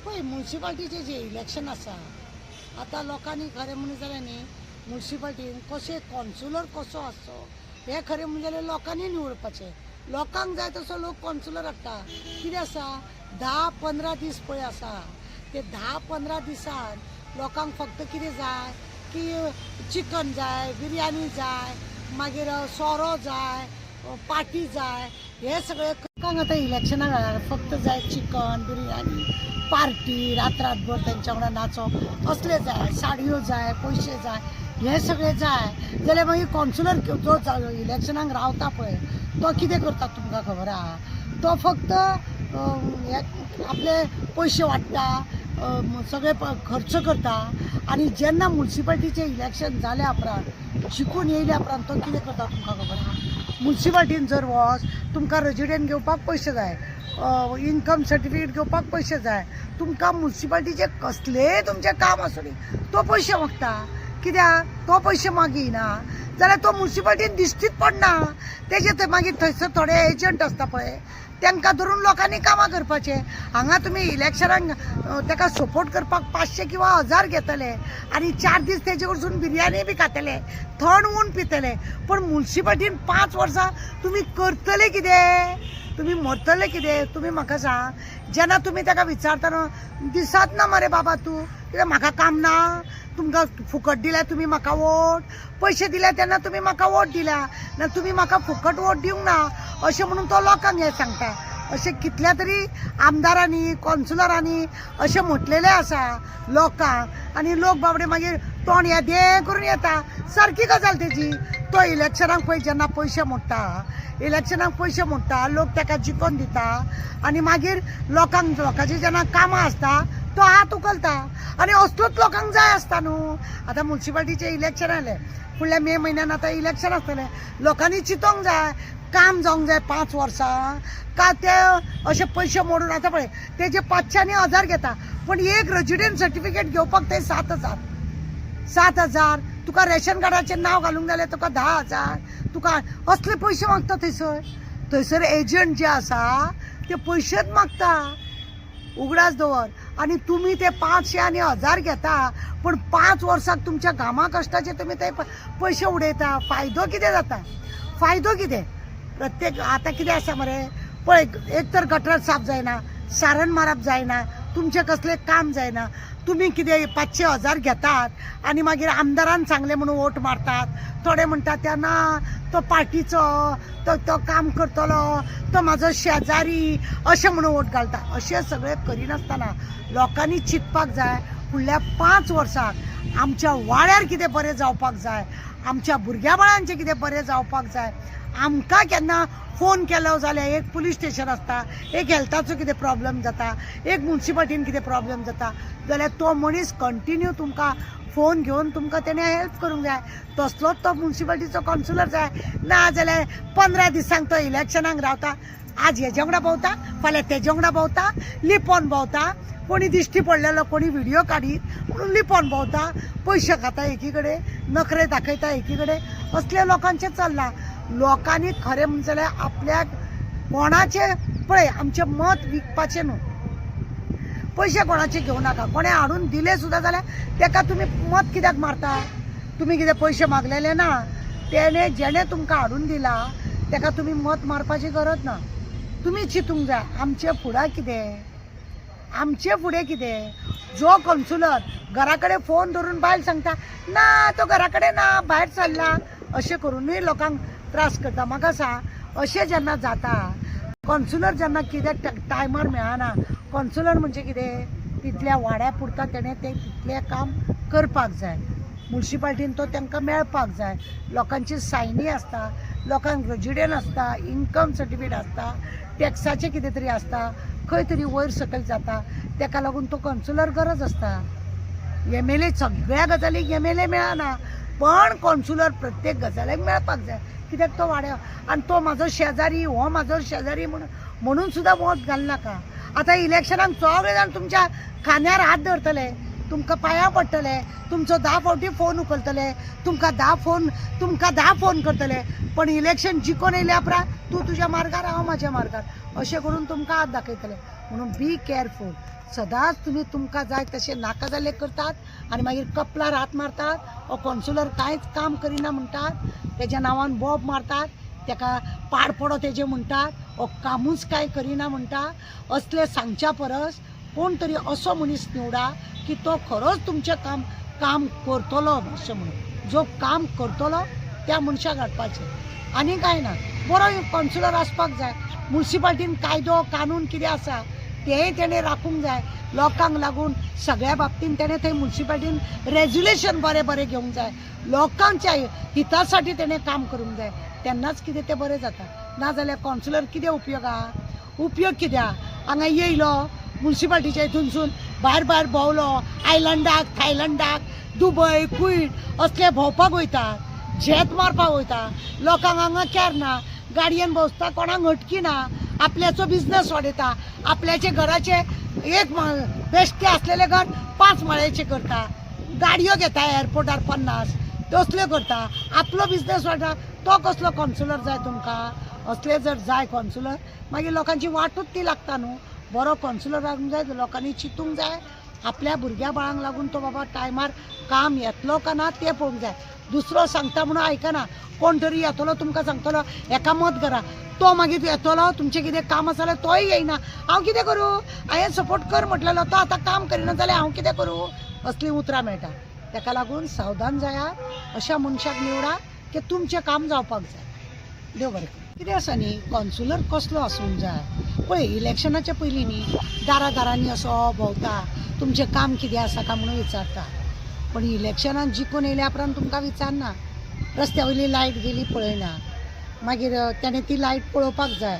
पळय म्युन्सिपाल्टीचे जे इलेक्शन आसा आतां लोकांनी खरें म्हणून जाल्यार न्ही म्युन्सिपाल्टीन कशें कॉन्सुलर कसो आसचो हें खरें म्हणजे जाल्यार लोकांनी निवडपाचें. लोकांक जाय तसो लोक कॉन्सुलर हाडटा. कितें आसा 10-15 दीस पळय आसा ते 10-15 दिसान लोकांक फक्त कितें जाय की चिकन जाय, बिरयानी जाय, मागीर सोरो जाय, पाटी जाय, हे सगळें लोकांक आतां इलेक्शना वेळार फक्त जाय चिकन, बिरयानी, पार्टी, रातभर तेंच्या वांगडा नाचप असले जाय, साडयो जाय, पयशे जाय, हे सगळें जाय जाल्यार मागीर कॉन्सुलर जो इलेक्शनाक रावता पळय तो कितें करता तुमकां खबर आहा? तो फक्त आपले पयशे वाडटा, सगळे खर्च करता आनी जेन्ना म्युन्सिपाल्टीचें इलेक्शन जाल्या उपरांत जिखून येयल्या उपरांत तो कितें करता तुमकां खबर आहा? म्युन्सिपाल्टीन जर वच तुमकां रेजिडेंट घेवपाक पयशे जाय, इन्कम सर्टिफिकेट घेवपाक पयशे जाय, तुमकां म्युन्सिपाल्टीचे कसलेंय तुमचें काम आसूं दी तो पयशे मागता. कित्याक तो पयशे मागिना जाल्यार तो म्युन्सिपाल्टीन दिश्टीच पडना. तेजे थंय मागीर थंयसर थोडे एजंट आसता पळय तांकां धरून लोकांनी कामां करपाचें. हांगा तुमी इलेक्शनाक ताका सपोर्ट करपाक 500 किंवा 1000 घेतले आनी 4 दीस तेजे कडसून बिरयानी बी खातले, थंड ऊन पितले. पण म्युन्सिपाल्टीन 5 वर्सां तुमी करतले कितें? तुमी मरतले कितें? तुमी म्हाका सांग. जेन्ना तुमी ताका विचारता न्हू दिसात ना मरे बाबा तूं कित्याक म्हाका काम ना, तुमकां फुकट दिल्या तुमी म्हाका वोट, पयशे दिल्या तेन्ना तुमी म्हाका वोट दिल्या ना, तुमी म्हाका फुकट वोट दिवंक ना अशें म्हणून तो लोकांक हें सांगता. अशें कितल्या तरी आमदारांनी कॉन्सुलरांनी अशें म्हटलेलें आसा लोकांक आनी लोक बाबडे मागीर तोंड येदें करून येता. सारकी गजाल तेजी. तो इलेक्शनाक पळय जेन्ना पयशे मोडटा लोक ताका जिखोवन दिता आनी मागीर लोकांची जेन्ना कामां आसता तो हात उखलता आनी असलोच लोकांक जाय आसता न्हू. आतां म्युन्सिपाल्टीचे इलेक्शन आयले, फुडल्या मे म्हयन्यान आतां इलेक्शन आसतलें. लोकांनी चिंतोंक जाय काम जावंक जाय 5 वर्सां का ते अशे पयशे मोडून. आतां पळय तेजे 500 आनी 1000 घेता पण एक रेजिडेंट सर्टिफिकेट घेवपाक ते 7,000 तुका रेशन कार्डाचेर नांव घालूंक जाल्यार तुका 10,000 तुका असले पयशे मागता. थंयसर एजंट जे आसा ते पयशेच मागता उगडास दवर आनी तुमी ते 500 आनी 1000 घेता पण 5 वर्साक तुमच्या घामा कश्टाचे तुमी ते पयशे उडयता. फायदो कितें जाता? फायदो कितें? प्रत्येक आतां कितें आसा मरे पळय एक तर गटर साफ जायना, सारण मारप जायना, तुमचें कसलें काम जायना. तुमी कितें 500-1000 घेतात आनी मागीर आमदारान सांगलें म्हणून वोट मारतात. थोडे म्हणटात त्या ना तो पार्टीचो, तो काम करतलो, तो म्हाजो शेजारी अशें म्हणून वोट घालता. अशें सगळें करिनासतना लोकांनी चिंतपाक जाय फुडल्या 5 वर्साक आमच्या वाड्यार कितें बरें जावपाक जाय, आमच्या भुरग्या बाळांचें कितें बरें जावपाक जाय. आमकां केन्ना फोन केलो जाल्यार एक पुलीस स्टेशन आसता, एक हेल्थाचो कितें प्रॉब्लेम जाता, एक म्युन्सिपाल्टीन कितें प्रॉब्लेम जाता जाल्यार तो मनीस कंटिन्यू तुमकां फोन घेवन तुमकां तेणें हेल्प करूंक जाय. तसलोच तो म्युन्सिपाल्टीचो कॉन्सुलर जाय. ना जाल्यार 15 दिसांक तो इलेक्शनाक रावता, आज हेजे वांगडा भोंवता, फाल्यां तेजे वांगडा भोंवता, लिपोन भोंवता, कोणी दिश्टी पडलेलो कोणी व्हिडिओ काडीत म्हणून लिपोन भोंवता, पयशे खाता एकी कडेन, नखरे दाखयता एकी कडेन. असले लोकांचें चल्लां. लोकांनी खरें म्हणजे जाल्यार आपल्याक कोणाचे पळय आमचें मत विकपाचें न्हू, पयशे कोणाचे घेवं नाका. कोणे हाडून दिले सुद्दां जाल्यार ताका तुमी मत कित्याक मारता? तुमी कितें पयशे मागलेले ना, जेणे तुमकां हाडून दिला ताका तुमी मत मारपाची गरज ना. तुमी चिंतूंक जाय आमचे फुडें कितें. जो कॉन्सुलर घरा कडेन फोन धरून बायल सांगता ना तो घरा कडेन ना भायर सरला अशें करूनय लोकांक त्रास करता. म्हाका सांग अशें जेन्ना जाता कॉन्सुलर जेन्ना कित्याक टायमार मेळना. कॉन्सुलर म्हणजे कितें तितल्या वाड्या पुरता तेणें तें तितलें काम करपाक जाय. म्युन्सिपाल्टीन तो तांकां मेळपाक जाय. लोकांची सायनी आसता, लोकांक रेजिडेंट आसता, इन्कम सर्टिफिकेट आसता, टॅक्साचें कितें तरी आसता, खंय तरी वयर सकयल जाता. ताका लागून तो कॉन्सुलर गरज आसता. MLA सगळ्या गजालीक MLA मेळना पण कॉन्सुलर प्रत्येक गजालीक मेळपाक जाय. कित्याक तो वाड्या आनी तो म्हाजो शेजारी हो म्हाजो शेजारी म्हणून सुद्दां वोट घालनाका. आतां इलेक्शनाक सगळे जाण तुमच्या खांद्यार हात धरतले, तुमकां पांयां पडटले, तुमचो 10 फावटी फोन उखलतले, तुमकां 10 फोन करतले पण इलेक्शन जिखून येयल्या उपरांत तूं तुज्या मार्गार हांव म्हाज्या मार्गार अशें करून तुमकां हात दाखयतले. म्हणून बी केअरफूल. सदांच तुमी तुमकां जाय तशें नाका जाल्लें करतात आनी मागीर कपलार हात मारतात. हो कॉन्सुलर कांयच काम करिना म्हणटात, तेज्या नांवान बॉब मारतात, तेका पाडपडो तेजे म्हणटात, हो कामूच कांय करिना म्हणटा. असले सांगच्या परस कोण तरी असो मनीस निवडा की तो खरोच तुमचें काम करतलो अशें म्हणून. जो काम करतलो त्या मनशाक हाडपाचें आनी कांय ना. बरो कॉन्सुलर आसपाक जाय. म्युनिसिपाल्टीन कायदो कानून कितें आसा तेंय तेणें राखूंक जाय. लोकांक लागून सगळ्या बाबतींत तेणें थंय म्युनिसिपाल्टीन रेजुलेशन बरें बरें घेवंक जाय. लोकांच्या हिता साठी तेणें काम करूंक जाय. तेन्नाच कितें तें बरें जाता. नाजाल्यार कॉन्सुलर कितें उपयोग कित्याक? हांगा येयलो म्युनिसिपाल्टीच्या हितूनसून भायर भायर भोंवलो, आयलंडाक, थायलंडाक, दुबय, कुईट असले भोंवपाक वयता, झेत मारपाक वयता. लोकांक हांगा कॅर ना, गाडयेन भोंवता, कोणाक हटकी ना, आपल्याचो बिझनस वाडयता. आपल्याचे घराचे एक बेश्टे असलेले घर 5 माळ्याचे करता, गाडयो घेता एअरपोर्टार 50, तसल्यो करता, आपलो बिझनस वाडटा. तो कसलो कॉन्सुलर जाय तुमकां? असले जर जाय कॉन्सुलर मागीर लोकांची वाटूच ती लागता न्हू. बरो कॉन्सुलर जावंक जाय, लोकांनी चिंतूंक जाय. आपल्या भुरग्या बाळांक लागून तो बाबा टायमार काम येतलो का ना तें पळोवंक जाय. दुसरो सांगता म्हणून आयकना. कोण तरी येतलो तुमकां सांगतलो एका मत करा, तो मागीर येतलो तुमचें कितें काम आसा जाल्यार तोय येयना. हांव कितें करूं? हांवें सपोर्ट कर म्हटलेलो, तो आतां काम करिना जाल्यार हांव कितें करूं? असलीं उतरां मेळटा. ताका लागून सावधान जायात. अशा मनशाक निवडा की तुमचें काम जावपाक जाय. देव बरें करूं. कितें आसा न्ही, कॉन्सुलर कसलो आसूंक जाय पळय. इलेक्शनाच्या पयलीं न्ही दारांनी असो भोंवता, तुमचें काम कितें आसा काय म्हणून विचारता. पण इलेक्शनान जिखून येयल्या उपरांत तुमकां विचारना. रस्त्या वयली लायट गेली पळयना, मागीर ताणें ती लायट पळोवपाक जाय.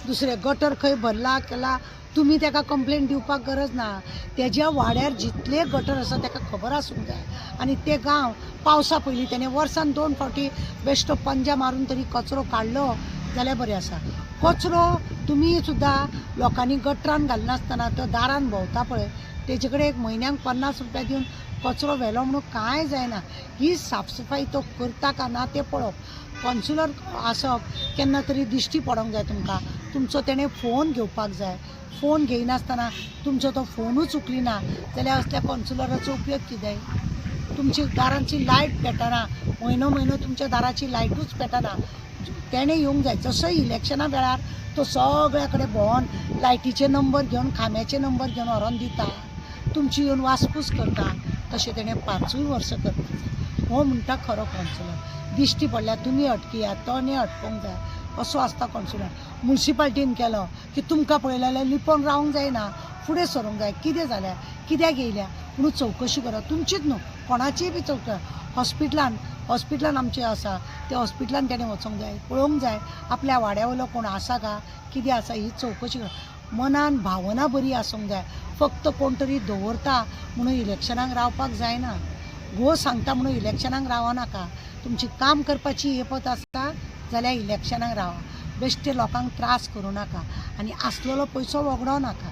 दुसरें गटर खंय भरला केला तुमी ताका कंप्लेन दिवपाक गरज ना. तेज्या वाड्यार जितले गटर आसा ताका खबर आसूंक जाय. आनी ते गांव पावसा पयलीं ताणें वर्सान 2 फावटी बेश्टो पंजा मारून तरी कचरो काडलो जाल्यार बरें आसा. कचरो तुमी सुद्दां लोकांनी गटरान घालनासतना तो दारान भोंवता पळय, तेजे कडेन एक म्हयन्याक 50 रुपया दिवन कचरो व्हेलो म्हणून कांय जायना. ही साफसफाई तो करता का ना तें पळोवप. कॉन्सुलर आसप केन्ना तरी दिश्टी पडोंक जाय तुमकां. तुमचो तेणें फोन घेवपाक जाय. फोन घेयनासतना तुमचो तो फोनूच उखलिना जाल्यार असल्या कॉन्सुलराचो उपयोग कितें? तुमची दारांची लायट पेटना, म्हयनो तुमच्या दाराची लायटूच पेटना. तेणें येवंक जाय. जसो इलेक्शना वेळार तो सगळ्या कडेन भोंवन लायटीचे नंबर घेवन, खांब्याचे नंबर घेवन व्हरोन दिता, तुमची येवन वासपूस करता, तशें तेणें 5 वर्सां करपाक जाय. हो म्हणटा खरो कॉन्सुलर. दिश्टी पडल्यार तुमी अटकियात, तोणें अटकोवंक जाय. असो आसता कॉन्सुलर. म्युनिसिपाल्टीन केलो की तुमकां पळयलें जाल्यार लिपोवन रावंक जायना, फुडें सरूंक जाय. कितें जाल्यार, कित्याक येयल्या म्हणून चवकशी करप. तुमचीच न्हू, कोणाचीय बी चवकशी. हॉस्पिटलान आमचें आसा, त्या हॉस्पिटलान तेणें वचोंक जाय, पळोवंक जाय आपल्या वाड्या वयलो कोण आसा का, कितें आसा ही चवकशी करप. मनान भावना बरी आसूंक जाय. फक्त कोण तरी दवरता म्हणून इलेक्शनाक रावपाक जायना. घो सांगता म्हणून इलेक्शनाक रावनाका. तुमची काम करपाची येपत आसता जाल्यार इलेक्शनाक रावा. बेश्टे लोकांक त्रास करूं नाका आनी आसलेलो पयसो वगडो नाका.